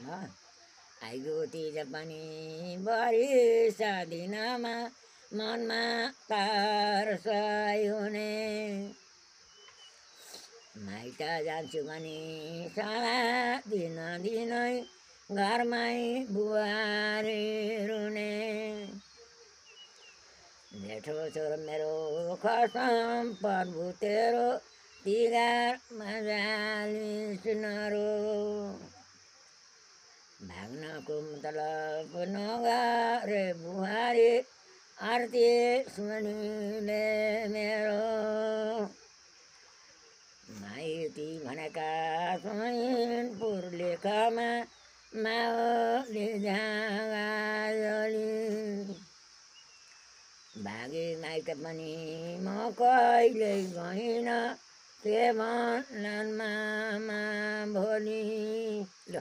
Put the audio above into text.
iGo Teej पनि बरिस दिनमा मनमा तार हुने माइत जान्छु भने सारा दिन दिनै घरमै बुहारी रुने जेठो छोरो मेरो खसम प्रभु तेरो तिगार मजाली सुनरो भाग्नको मतलब नगरे बुहारी आरती सुनिले मेरो माइती भनेका स्वयंपुर लेखमा माओली झागाजली भागे माइत पनि म कहिल्यै गइनँ के भन्लान् मामा भोलि ल